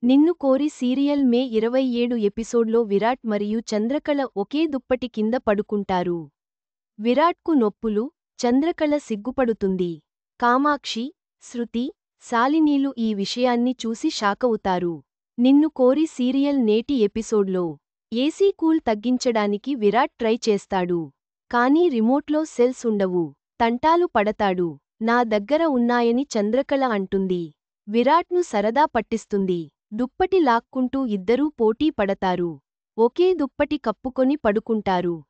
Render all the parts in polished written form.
నిన్ను కోరి సీరియల్ మే 27 ఎపిసోడ్లో విరాట్ మరియు చంద్రకళ ఒకే దుప్పటి కింద పడుకుంటారు. విరాట్కు నొప్పులు, చంద్రకళ సిగ్గుపడుతుంది. కామాక్షి, శృతి, శాలినీలు ఈ విషయాన్ని చూసి షాకవుతారు. నిన్ను కోరి సీరియల్ నేటి ఎపిసోడ్లో ఏసీ కూల్ తగ్గించడానికి విరాట్ ట్రై చేస్తాడు. కానీ రిమోట్లో సెల్స్ ఉండవు. తంటాలు పడతాడు. నా దగ్గర ఉన్నాయని చంద్రకళ అంటుంది. విరాట్ను సరదా పట్టిస్తుంది. దుప్పటి లాక్కుంటూ ఇద్దరూ పోటీ పడతారు. ఒకే దుప్పటి కప్పుకొని పడుకుంటారు.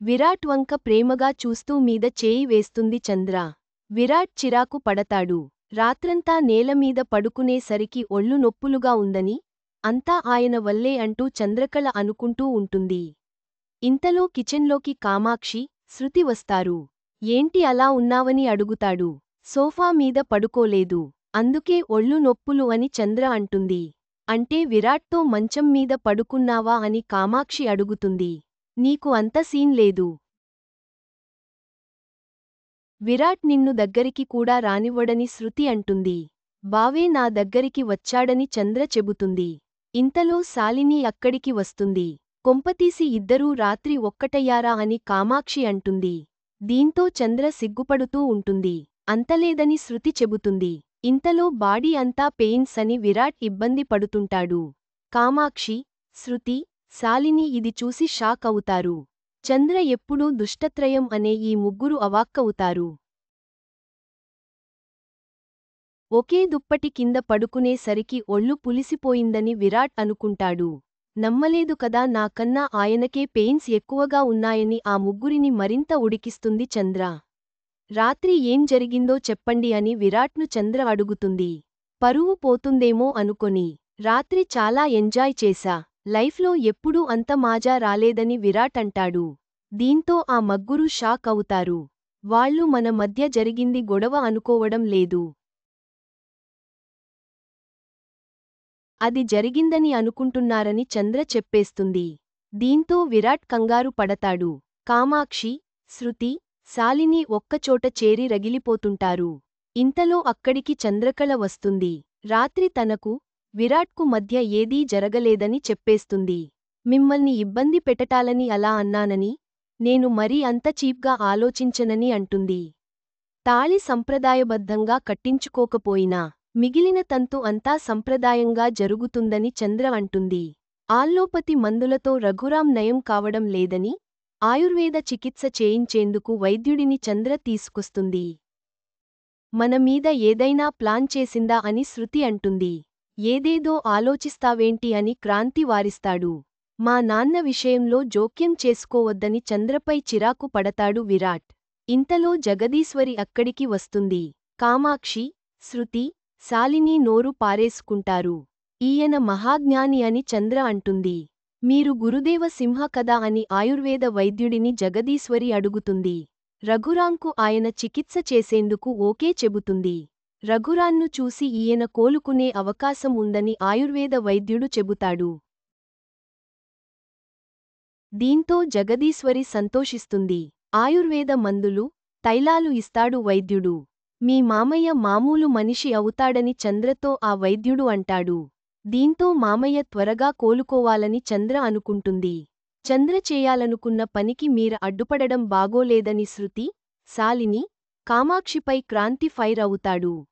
విరాట్ వంక ప్రేమగా చూస్తూ మీద చేయి వేస్తుంది చంద్ర. విరాట్ చిరాకు పడతాడు. రాత్రంతా నేలమీద పడుకునేసరికి ఒళ్ళు నొప్పులుగా ఉందని, అంతా ఆయన వల్లే అంటూ చంద్రకళ అనుకుంటూ ఉంటుంది. ఇంతలో కిచెన్లోకి కామాక్షి, శృతి వస్తారు. ఏంటి అలా ఉన్నావని అడుగుతాడు. సోఫా మీద పడుకోలేదు. అందుకే ఒళ్ళు నొప్పులు అని చంద్ర అంటుంది. అంటే విరాట్తో మంచం మీద పడుకున్నావా అని కామాక్షి అడుగుతుంది. నీకు అంత సీన్ లేదు. విరాట్ నిన్ను దగ్గరికి కూడా రానివ్వడని శృతి అంటుంది. బావే నా దగ్గరికి వచ్చాడని చంద్ర చెబుతుంది. ఇంతలో శాలిని అక్కడికి వస్తుంది. కొంపతీసి ఇద్దరూ రాత్రి ఒక్కటయ్యారా అని కామాక్షి అంటుంది. దీంతో చంద్ర సిగ్గుపడుతూ ఉంటుంది. అంతలేదని శృతి చెబుతుంది. ఇంతలో బాడీ అంతా పెయిన్స్ అని విరాట్ ఇబ్బంది పడుతుంటాడు. కామాక్షి, శృతి, శాలిని ఇది చూసి షాక్ అవుతారు. చంద్ర ఎప్పుడూ దుష్టత్రయం అనే ఈ ముగ్గురు అవాక్కవుతారు. ఒకే దుప్పటి కింద పడుకునేసరికి ఒళ్ళు పులిసిపోయిందని విరాట్ అనుకుంటాడు. నమ్మలేదు కదా నాకన్నా ఆయనకే పెయిన్స్ ఎక్కువగా ఉన్నాయని ఆ ముగ్గురిని మరింత ఉడికిస్తుంది చంద్ర. రాత్రి ఏం జరిగిందో చెప్పండి అని విరాట్ను చంద్ర అడుగుతుంది. పరువు పోతుందేమో అనుకొని. రాత్రి చాలా ఎంజాయ్ చేశా. లైఫ్లో ఎప్పుడూ అంత మాజా రాలేదని విరాట్ అంటాడు. దీంతో ఆ ముగ్గురు షాక్ అవుతారు. వాళ్ళు మన మధ్య జరిగింది గొడవ అనుకోవడం లేదు. అది జరిగిందని అనుకుంటున్నారని చంద్ర చెప్పేస్తుంది. దీంతో విరాట్ కంగారు పడతాడు. కామాక్షి, శృతి, శాలిని ఒక్కచోట చేరి రగిలిపోతుంటారు. ఇంతలో అక్కడికి చంద్రకళ వస్తుంది. రాత్రి తనకు, విరాట్కు మధ్య ఏదీ జరగలేదని చెప్పేస్తుంది. మిమ్మల్ని ఇబ్బంది పెట్టటాలని అలా అన్నానని, నేను మరీ అంత చీప్గా ఆలోచించనని అంటుంది. తాళి సంప్రదాయబద్ధంగా కట్టించుకోకపోయినా, మిగిలిన తంతు అంతా సంప్రదాయంగా జరుగుతుందని చంద్ర అంటుంది. ఆల్లోపతి మందులతో రఘురాం నయం కావడం లేదని, ఆయుర్వేద చికిత్స చేయించేందుకు వైద్యుడిని చంద్ర తీసుకొస్తుంది. మన మీద ఏదైనా ప్లాన్ చేసిందా అని శృతి అంటుంది. ఏదేదో ఆలోచిస్తావేంటి అని క్రాంతి వారిస్తాడు. మా నాన్న విషయంలో జోక్యం చేసుకోవద్దని చంద్రపై చిరాకు పడతాడు విరాట్. ఇంతలో జగదీశ్వరి అక్కడికి వస్తుంది. కామాక్షి, శృతి, శాలిని నోరు పారేసుకుంటారు. ఈయన మహాజ్ఞాని అని చంద్ర అంటుంది. మీరు గురుదేవ సింహ కదా అని ఆయుర్వేద వైద్యుడిని జగదీశ్వరి అడుగుతుంది. రఘురాంకు ఆయన చికిత్స చేసేందుకు ఓకే చెబుతుంది. రఘురాన్ను చూసి ఈయన కోలుకునే అవకాశం ఉందని ఆయుర్వేద వైద్యుడు చెబుతాడు. దీంతో జగదీశ్వరి సంతోషిస్తుంది. ఆయుర్వేద మందులు, తైలాలు ఇస్తాడు వైద్యుడు. మీ మామయ్య మామూలు మనిషి అవుతాడని చంద్రతో ఆ వైద్యుడు అంటాడు. దీంతో మామయ్య త్వరగా కోలుకోవాలని చంద్ర అనుకుంటుంది. చంద్ర చేయాలనుకున్న పనికి మీర అడ్డుపడడం బాగోలేదని శృతి, శాలిని, కామాక్షిపై క్రాంతి ఫైర్ అవుతాడు.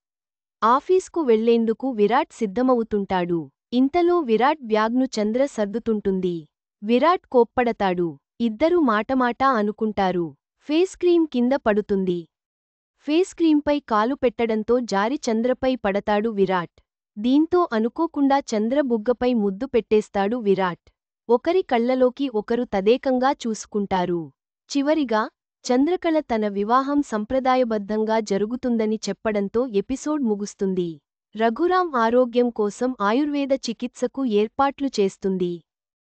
ఆఫీస్కు వెళ్లేందుకు విరాట్ సిద్ధమవుతుంటాడు. ఇంతలో విరాట్ బ్యాగ్ను చంద్ర సర్దుతుంటుంది. విరాట్ కోప్పడతాడు. ఇద్దరు మాటమాటా అనుకుంటారు. ఫేస్ క్రీం కింద పడుతుంది. ఫేస్ క్రీంపై కాలు పెట్టడంతో జారి చంద్రపై పడతాడు విరాట్. దీంతో అనుకోకుండా చంద్ర బుగ్గపై ముద్దు పెట్టేస్తాడు విరాట్. ఒకరి కళ్లలోకి ఒకరు తదేకంగా చూసుకుంటారు. చివరిగా, చంద్రకళ తన వివాహం సంప్రదాయబద్ధంగా జరుగుతుందని చెప్పడంతో ఎపిసోడ్ ముగుస్తుంది. రఘురాం ఆరోగ్యం కోసం ఆయుర్వేద చికిత్సకు ఏర్పాట్లు చేస్తుంది.